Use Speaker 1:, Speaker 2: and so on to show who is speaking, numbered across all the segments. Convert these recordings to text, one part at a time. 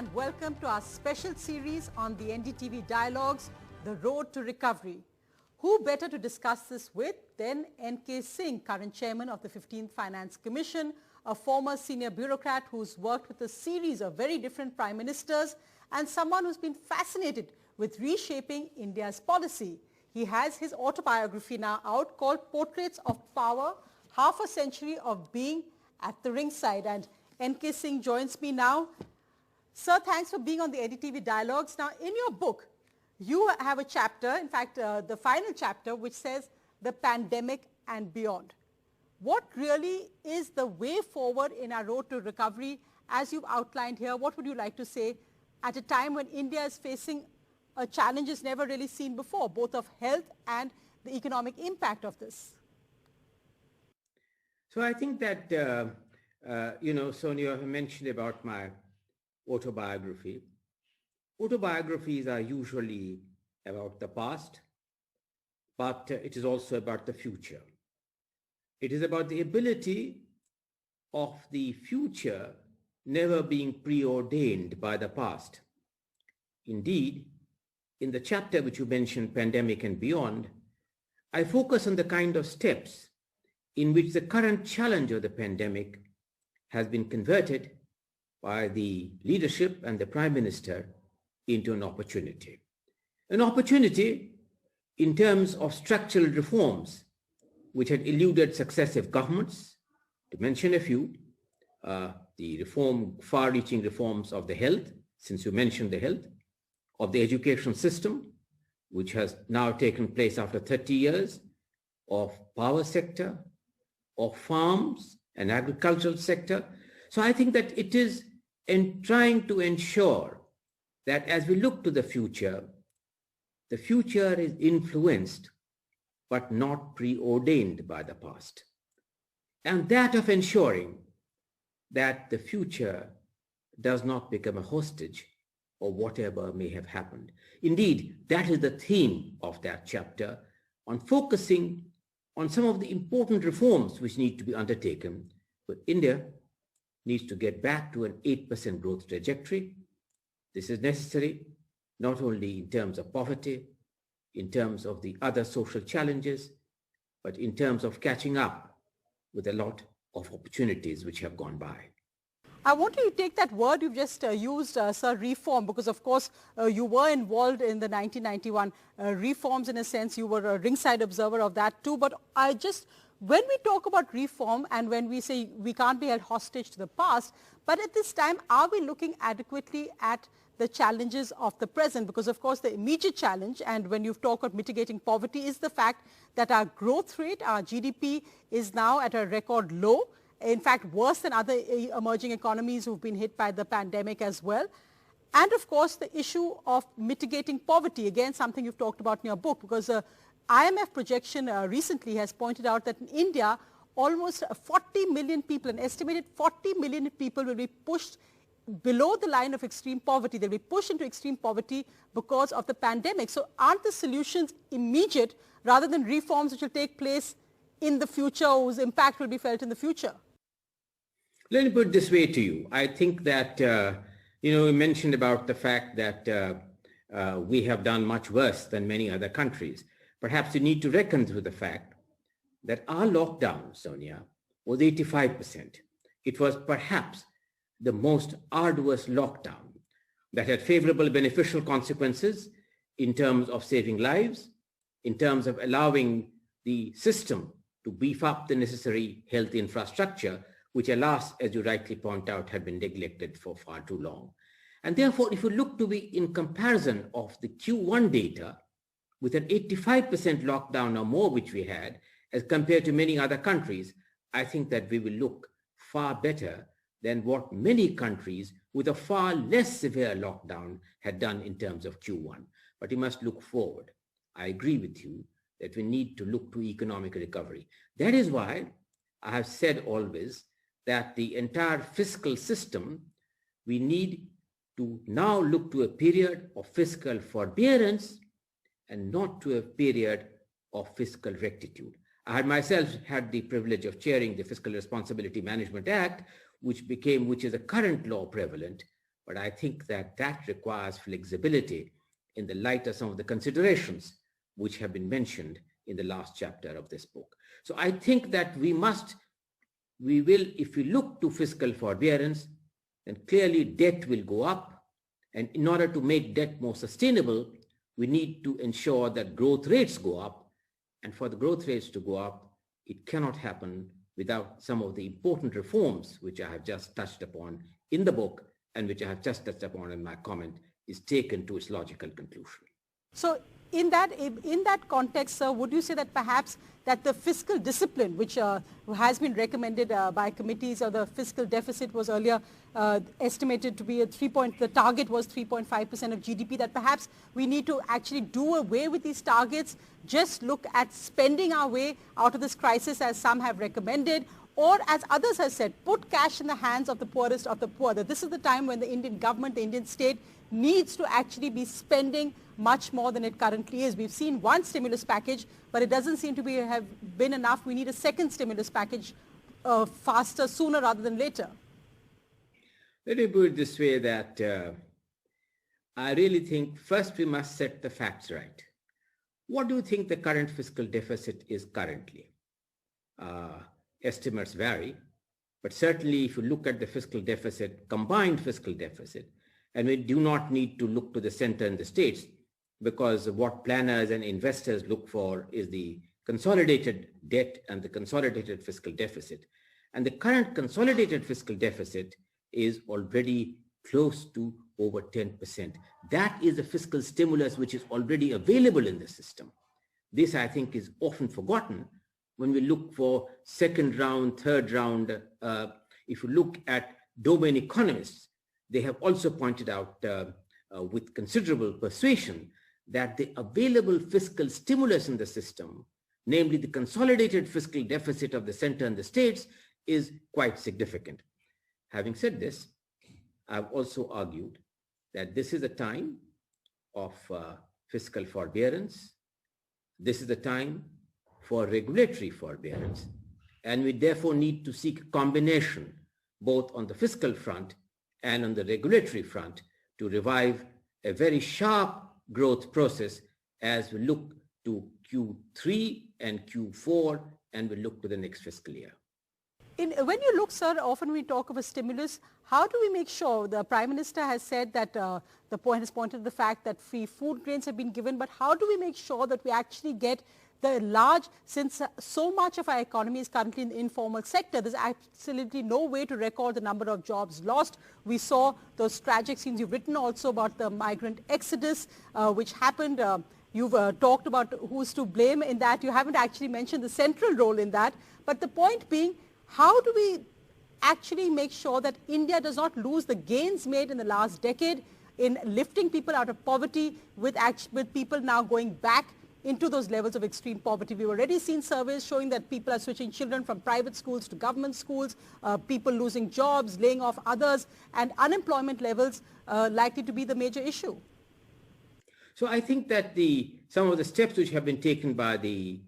Speaker 1: and welcome to our special series on the NDTV Dialogues, The Road to Recovery. Who better to discuss this with than N.K. Singh, current chairman of the 15th Finance Commission, a former senior bureaucrat who's worked with a series of very different prime ministers and someone who's been fascinated with reshaping India's policy. He has his autobiography now out called Portraits of Power, Half a Century of Being at the Ringside. And N.K. Singh joins me now. Sir, thanks for being on the NDTV Dialogues. Now, in your book, you have a chapter, in fact, the final chapter, which says the pandemic and beyond. What really is the way forward in our road to recovery, as you've outlined here? What would you like to say at a time when India is facing challenges never really seen before, both of health and the economic impact of this?
Speaker 2: So I think that, Sonia mentioned about my autobiography. Autobiographies are usually about the past, but it is also about the future. It is about the ability of the future never being preordained by the past. Indeed, in the chapter which you mentioned, Pandemic and Beyond, I focus on the kind of steps in which the current challenge of the pandemic has been converted by the leadership and the Prime Minister into an opportunity. An opportunity in terms of structural reforms which had eluded successive governments. To mention a few, the far-reaching reforms of the health, since you mentioned the health, of the education system, which has now taken place after 30 years, of power sector, of farms and agricultural sector. So I think that it is in trying to ensure that as we look to the future is influenced but not preordained by the past. And that of ensuring that the future does not become a hostage or whatever may have happened. Indeed, that is the theme of that chapter, on focusing on some of the important reforms which need to be undertaken. But India needs to get back to an 8% growth trajectory. This is necessary not only in terms of poverty, in terms of the other social challenges, but in terms of catching up with a lot of opportunities which have gone by.
Speaker 1: I want you to take that word you've just used, sir, reform, because of course you were involved in the 1991 reforms. In a sense, you were a ringside observer of that too. But when we talk about reform and when we say we can't be held hostage to the past, but at this time, are we looking adequately at the challenges of the present? Because of course the immediate challenge, and when you've talked of mitigating poverty, is the fact that our growth rate, our GDP, is now at a record low. In fact, worse than other emerging economies who've been hit by the pandemic as well. And of course, the issue of mitigating poverty, again, something you've talked about in your book, because IMF projection recently has pointed out that in India, almost 40 million people, an estimated 40 million people will be pushed below the line of extreme poverty. They'll be pushed into extreme poverty because of the pandemic. So aren't the solutions immediate rather than reforms which will take place in the future, whose impact will be felt in the future?
Speaker 2: Let me put it this way to you. I think that, you mentioned about the fact that we have done much worse than many other countries. Perhaps you need to reckon with the fact that our lockdown, Sonia, was 85%. It was perhaps the most arduous lockdown that had favorable beneficial consequences in terms of saving lives, in terms of allowing the system to beef up the necessary health infrastructure, which alas, as you rightly point out, had been neglected for far too long. And therefore, if you look to be in comparison of the Q1 data with an 85% lockdown or more which we had, as compared to many other countries, I think that we will look far better than what many countries with a far less severe lockdown had done in terms of Q1. But we must look forward. I agree with you that we need to look to economic recovery. That is why I have said always that the entire fiscal system, we need to now look to a period of fiscal forbearance and not to a period of fiscal rectitude. I had myself had the privilege of chairing the Fiscal Responsibility Management Act, which is a current law prevalent, But I think that that requires flexibility in the light of some of the considerations which have been mentioned in the last chapter of this book. So I think that we will, if we look to fiscal forbearance, then clearly debt will go up. And in order to make debt more sustainable, we need to ensure that growth rates go up. And for the growth rates to go up, it cannot happen without some of the important reforms which I have just touched upon in the book and which I have just touched upon in my comment is taken to its logical conclusion.
Speaker 1: So in that context, sir, would you say that perhaps that the fiscal discipline, which has been recommended by committees, or the fiscal deficit was earlier estimated to be the target was 3.5% of GDP, that perhaps we need to actually do away with these targets, just look at spending our way out of this crisis as some have recommended, or as others have said, put cash in the hands of the poorest of the poor. That this is the time when the Indian government, the Indian state needs to actually be spending much more than it currently is. We've seen one stimulus package, but it doesn't seem to have been enough. We need a second stimulus package faster, sooner rather than later.
Speaker 2: Let me put it this way, that I really think first we must set the facts right. What do you think the current fiscal deficit is currently? Estimates vary, but certainly if you look at the fiscal deficit, combined fiscal deficit, and we do not need to look to the center and the states, because what planners and investors look for is the consolidated debt and the consolidated fiscal deficit. And the current consolidated fiscal deficit is already close to over 10%. That is a fiscal stimulus which is already available in the system. This, I think, is often forgotten when we look for second round, third round. If you look at domain economists, they have also pointed out with considerable persuasion that the available fiscal stimulus in the system, namely the consolidated fiscal deficit of the center and the states, is quite significant. Having said this, I've also argued that this is a time of fiscal forbearance. This is a time for regulatory forbearance, and we therefore need to seek a combination both on the fiscal front and on the regulatory front to revive a very sharp growth process as we look to Q3 and Q4 and we look to the next fiscal year.
Speaker 1: When you look, sir, often we talk of a stimulus. How do we make sure? The Prime Minister has said that the point has pointed to the fact that free food grains have been given, but how do we make sure that we actually get the large, since so much of our economy is currently in the informal sector, there's absolutely no way to record the number of jobs lost. We saw those tragic scenes. You've written also about the migrant exodus, which happened. You've talked about who's to blame in that. You haven't actually mentioned the central role in that. But the point being, how do we actually make sure that India does not lose the gains made in the last decade in lifting people out of poverty with people now going back into those levels of extreme poverty? We've already seen surveys showing that people are switching children from private schools to government schools, people losing jobs, laying off others, and unemployment levels likely to be the major issue.
Speaker 2: So I think that some of the steps which have been taken by the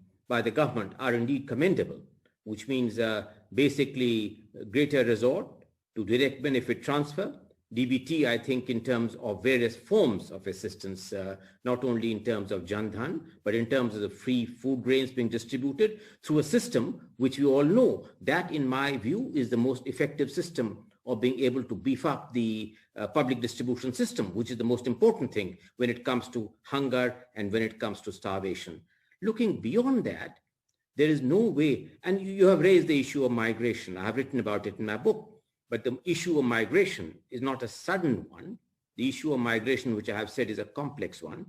Speaker 2: government are indeed commendable, which means basically greater resort to direct benefit transfer, DBT, I think, in terms of various forms of assistance, not only in terms of Jan Dhan, but in terms of the free food grains being distributed through a system which we all know that, in my view, is the most effective system of being able to beef up the public distribution system, which is the most important thing when it comes to hunger and when it comes to starvation. Looking beyond that, there is no way, and you have raised the issue of migration. I have written about it in my book. But the issue of migration is not a sudden one. The issue of migration, which I have said, is a complex one.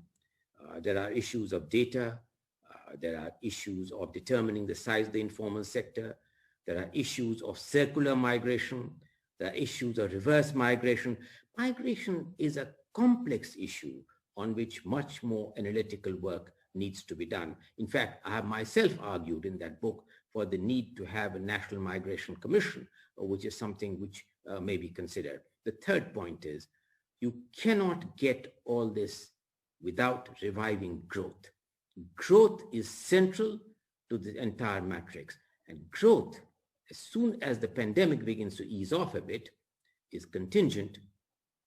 Speaker 2: There are issues of data. There are issues of determining the size of the informal sector. There are issues of circular migration. There are issues of reverse migration. Migration is a complex issue on which much more analytical work needs to be done. In fact, I have myself argued in that book for the need to have a National Migration Commission, which is something which may be considered. The third point is you cannot get all this without reviving growth. Growth is central to the entire matrix. And growth, as soon as the pandemic begins to ease off a bit, is contingent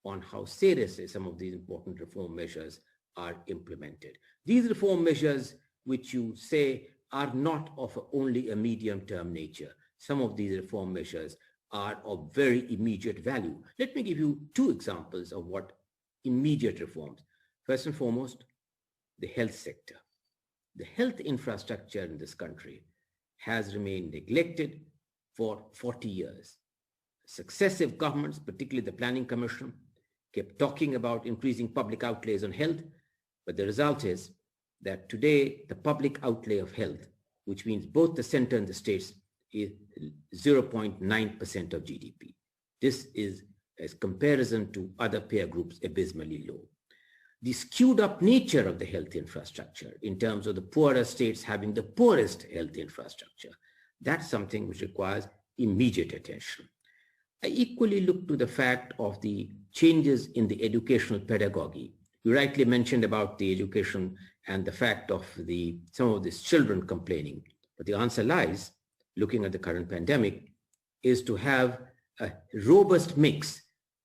Speaker 2: on how seriously some of these important reform measures are implemented. These reform measures, which you say are not of only a medium-term nature, some of these reform measures are of very immediate value. Let me give you two examples of what immediate reforms. First and foremost, the health sector. The health infrastructure in this country has remained neglected for 40 years. Successive governments, particularly the Planning Commission, kept talking about increasing public outlays on health, but the result is that today the public outlay of health, which means both the center and the states, is 0.9% of GDP. This is, as comparison to other peer groups, abysmally low. The skewed up nature of the health infrastructure in terms of the poorer states having the poorest health infrastructure, that's something which requires immediate attention. I equally look to the fact of the changes in the educational pedagogy. You rightly mentioned about the education and the fact of some of these children complaining, but the answer lies, looking at the current pandemic, is to have a robust mix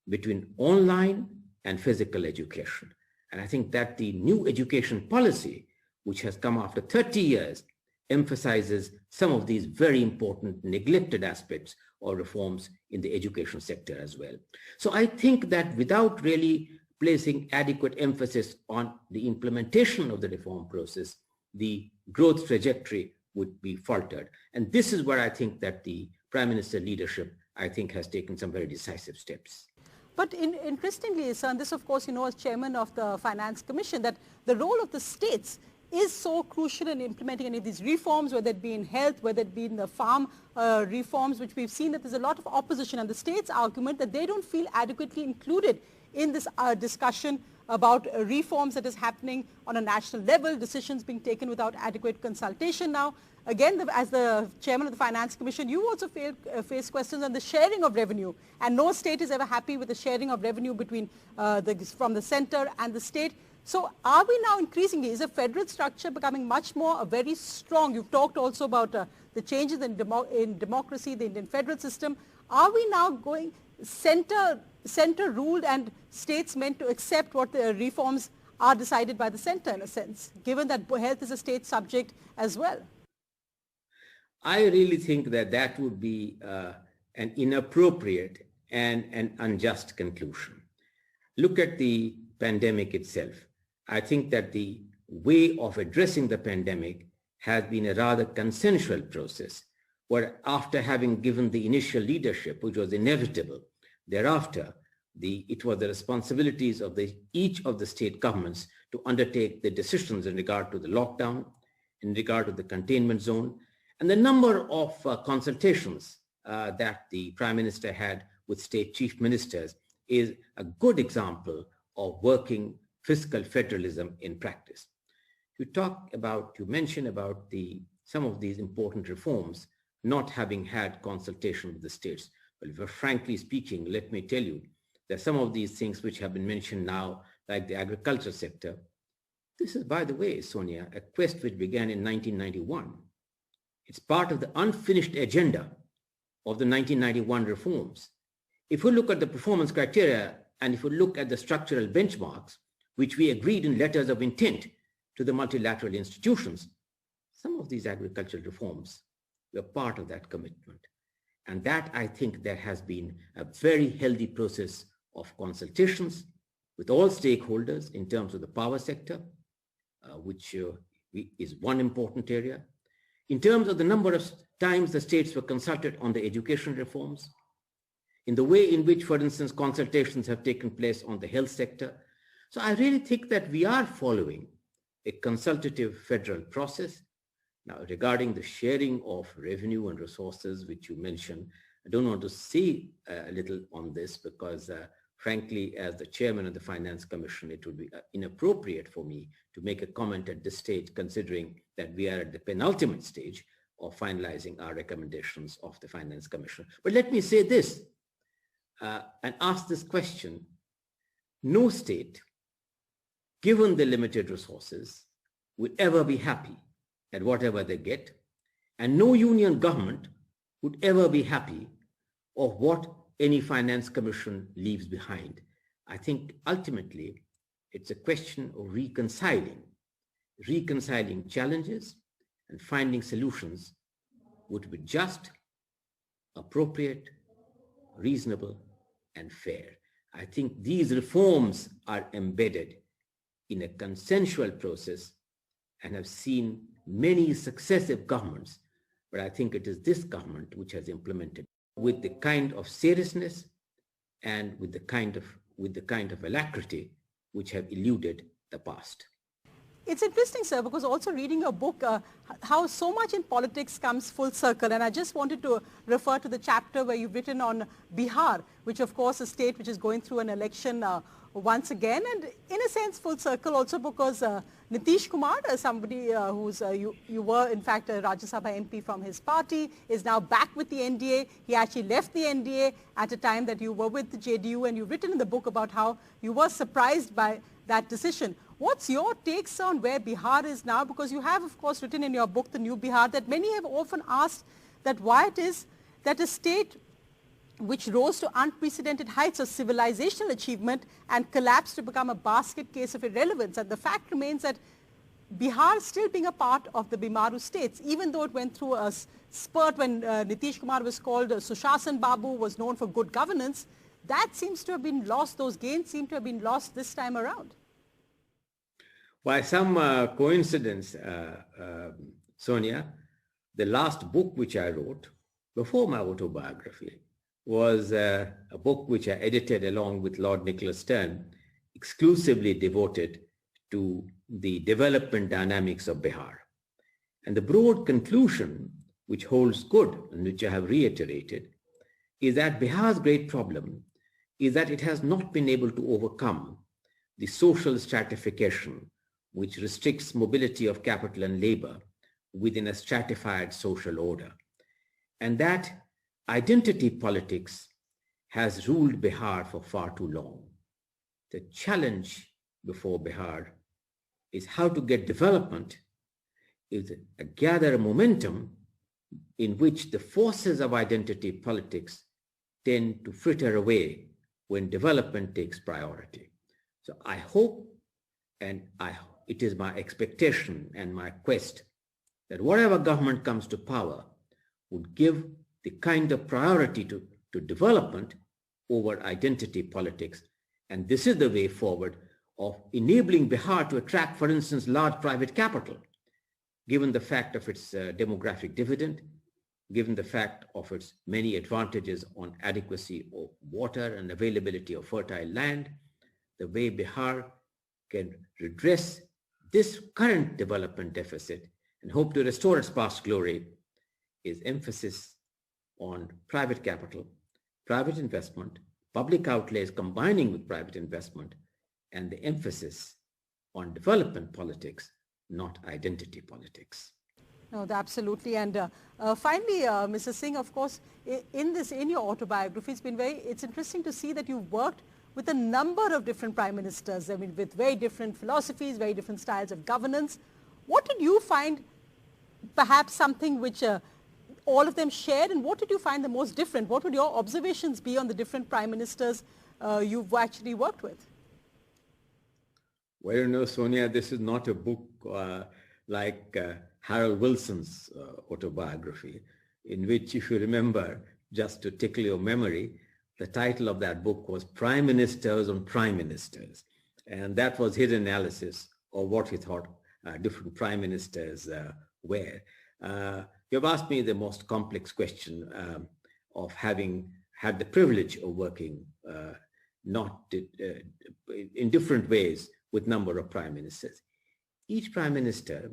Speaker 2: between online and physical education. And I think that the new education policy, which has come after 30 years, emphasizes some of these very important neglected aspects or reforms in the education sector as well. So I think that without really placing adequate emphasis on the implementation of the reform process, the growth trajectory would be faltered. And this is where I think that the Prime Minister leadership, I think, has taken some very decisive steps.
Speaker 1: But interestingly, sir, and this of course, as chairman of the Finance Commission, that the role of the states is so crucial in implementing any of these reforms, whether it be in health, whether it be in the farm reforms, which we've seen that there's a lot of opposition, and the states' argument that they don't feel adequately included in this discussion about reforms that is happening on a national level, decisions being taken without adequate consultation now. Again, as the chairman of the Finance Commission, you also face questions on the sharing of revenue, and no state is ever happy with the sharing of revenue between from the center and the state. So are we now increasingly, is a federal structure becoming much more very strong? You've talked also about the changes in democracy, the Indian federal system. Are we now going center ruled and states meant to accept what the reforms are decided by the center in a sense, given that health is a state subject as well?
Speaker 2: I really think that that would be an inappropriate and an unjust conclusion. Look at the pandemic itself. I think that the way of addressing the pandemic has been a rather consensual process, where after having given the initial leadership, which was inevitable, thereafter, it was the responsibilities of each of the state governments to undertake the decisions in regard to the lockdown, in regard to the containment zone, and the number of consultations that the Prime Minister had with state chief ministers is a good example of working fiscal federalism in practice. You mentioned about some of these important reforms not having had consultation with the states. Well, frankly speaking, let me tell you that some of these things which have been mentioned now, like the agriculture sector, this is, by the way, Sonia, a quest which began in 1991. It's part of the unfinished agenda of the 1991 reforms. If we look at the performance criteria and if we look at the structural benchmarks, which we agreed in letters of intent to the multilateral institutions, some of these agricultural reforms were part of that commitment. And that, I think, there has been a very healthy process of consultations with all stakeholders in terms of the power sector, which is one important area. In terms of the number of times the states were consulted on the education reforms, in the way in which, for instance, consultations have taken place on the health sector. So I really think that we are following a consultative federal process. Now, regarding the sharing of revenue and resources, which you mentioned, I don't want to say a little on this because, frankly, as the chairman of the Finance Commission, it would be inappropriate for me to make a comment at this stage, considering that we are at the penultimate stage of finalizing our recommendations of the Finance Commission. But let me say this and ask this question. No state, given the limited resources, would ever be happy at whatever they get, and no union government would ever be happy of what any Finance Commission leaves behind. I think ultimately it's a question of reconciling challenges and finding solutions would be just, appropriate, reasonable, and fair. I think these reforms are embedded in a consensual process and have seen many successive governments, but I think it is this government which has implemented with the kind of seriousness and with the kind of alacrity which have eluded the past.
Speaker 1: It's interesting, sir, because also reading your book, how so much in politics comes full circle. And I just wanted to refer to the chapter where you've written on Bihar, which of course is a state which is going through an election once again. And in a sense, full circle also because Nitish Kumar, somebody you were in fact a Rajya Sabha MP from his party, is now back with the NDA. He actually left the NDA at a time that you were with the JDU, and you've written in the book about how you were surprised by that decision. What's your takes on where Bihar is now? Because you have, of course, written in your book, The New Bihar, that many have often asked that why it is that a state which rose to unprecedented heights of civilizational achievement and collapsed to become a basket case of irrelevance. And the fact remains that Bihar still being a part of the Bimaru states, even though it went through a spurt when Nitish Kumar was called Sushasan Babu, was known for good governance, that seems to have been lost. Those gains seem to have been lost this time around.
Speaker 2: By some coincidence, Sonia, the last book which I wrote before my autobiography was a book which I edited along with Lord Nicholas Stern, exclusively devoted to the development dynamics of Bihar. And the broad conclusion, which holds good and which I have reiterated, is that Bihar's great problem is that it has not been able to overcome the social stratification which restricts mobility of capital and labor within a stratified social order. And that identity politics has ruled Bihar for far too long. The challenge before Bihar is how to get development, is gather a momentum in which the forces of identity politics tend to fritter away when development takes priority. So I hope, and it is my expectation and my quest that whatever government comes to power would give the kind of priority to development over identity politics. And this is the way forward of enabling Bihar to attract, for instance, large private capital, given the fact of its demographic dividend, given the fact of its many advantages on adequacy of water and availability of fertile land. The way Bihar can redress this current development deficit and hope to restore its past glory is emphasis on private capital, private investment, public outlays combining with private investment, and the emphasis on development politics, not identity politics.
Speaker 1: No, absolutely. And finally, Mr. Singh, of course, in your autobiography, it's interesting to see that you've worked with a number of different prime ministers, I mean, with very different philosophies, very different styles of governance. What did you find perhaps something which all of them shared, and what did you find the most different? What would your observations be on the different prime ministers you've actually worked with?
Speaker 2: Well, you know, Sonia, this is not a book like Harold Wilson's autobiography, in which, if you remember, just to tickle your memory, the title of that book was Prime Ministers on Prime Ministers. And that was his analysis of what he thought different prime ministers were. You've asked me the most complex question of having had the privilege of working in different ways with a number of prime ministers. Each prime minister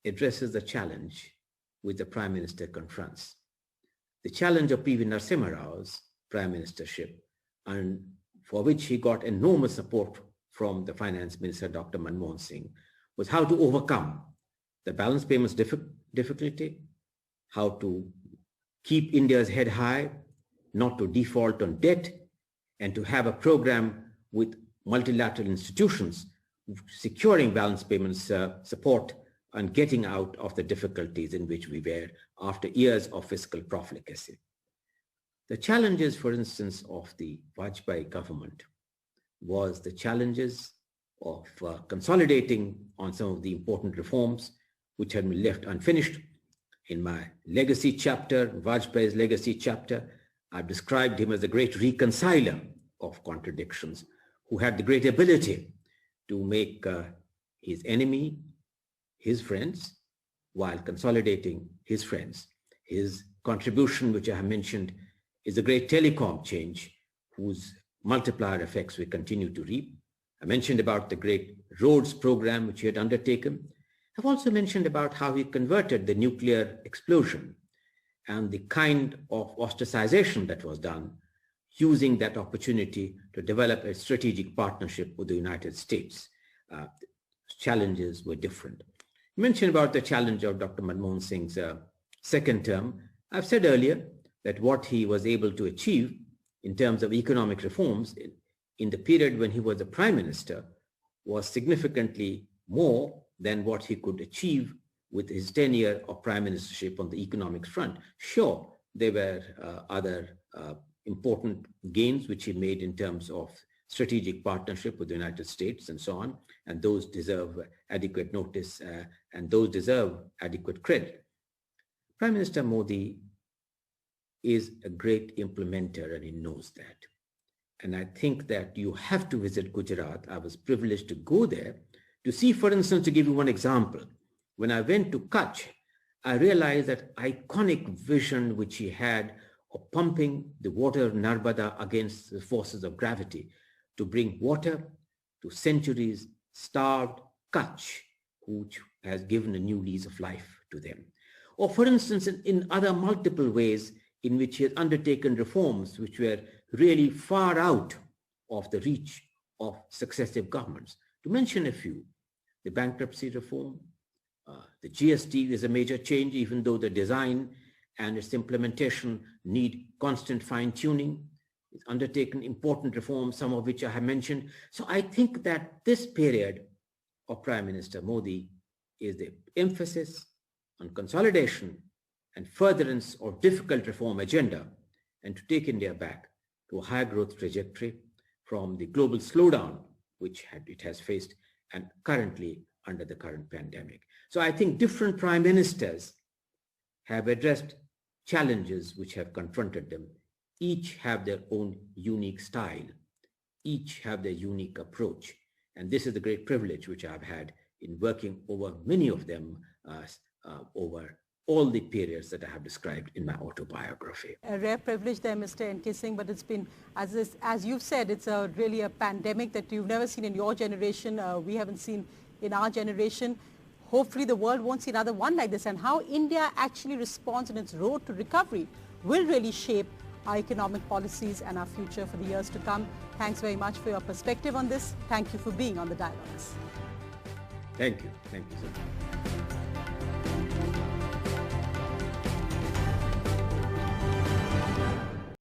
Speaker 2: addresses the challenge which the prime minister confronts. The challenge of P.V. Narasimha Rao's prime ministership, and for which he got enormous support from the finance minister, Dr. Manmohan Singh, was how to overcome the balance payments difficulty, how to keep India's head high, not to default on debt, and to have a program with multilateral institutions securing balance payments support and getting out of the difficulties in which we were after years of fiscal profligacy. The challenges, for instance, of the Vajpayee government was the challenges of consolidating on some of the important reforms which had been left unfinished. In my legacy chapter, Vajpayee's legacy chapter, I've described him as a great reconciler of contradictions, who had the great ability to make his enemy his friends while consolidating his friends. His contribution, which I have mentioned, is a great telecom change whose multiplier effects we continue to reap. I mentioned about the great roads program which he had undertaken. I've also mentioned about how he converted the nuclear explosion and the kind of ostracization that was done, using that opportunity to develop a strategic partnership with the United States. Challenges were different. You mentioned about the challenge of Dr. Manmohan Singh's second term. I've said earlier that what he was able to achieve in terms of economic reforms in the period when he was the prime minister was significantly more than what he could achieve with his tenure of prime ministership on the economics front. Sure, there were other important gains which he made in terms of strategic partnership with the United States and so on, and those deserve adequate notice and those deserve adequate credit. Prime Minister Modi is a great implementer and he knows that. And I think that you have to visit Gujarat. I was privileged to go there to see, for instance, to give you one example. When I went to Kutch, I realized that iconic vision which he had of pumping the water of Narbada against the forces of gravity to bring water to centuries starved Kutch, which has given a new lease of life to them. Or for instance, in other multiple ways in which he has undertaken reforms which were really far out of the reach of successive governments. To mention a few, the bankruptcy reform, the GST is a major change, even though the design and its implementation need constant fine-tuning. It's undertaken important reforms, some of which I have mentioned. So I think that this period of Prime Minister Modi is the emphasis on consolidation and furtherance of difficult reform agenda, and to take India back to a higher growth trajectory from the global slowdown which it has faced and currently under the current pandemic. So I think different prime ministers have addressed challenges which have confronted them. Each have their own unique style. Each have their unique approach. And this is the great privilege which I've had in working over many of them over all the periods that I have described in my autobiography.
Speaker 1: A rare privilege there, Mr. N.K. Singh, but it's been, as you've said, it's really a pandemic that you've never seen in your generation. We haven't seen in our generation. Hopefully the world won't see another one like this, and how India actually responds in its road to recovery will really shape our economic policies and our future for the years to come. Thanks very much for your perspective on this. Thank you for being on the Dialogues.
Speaker 2: Thank you. Thank you, sir.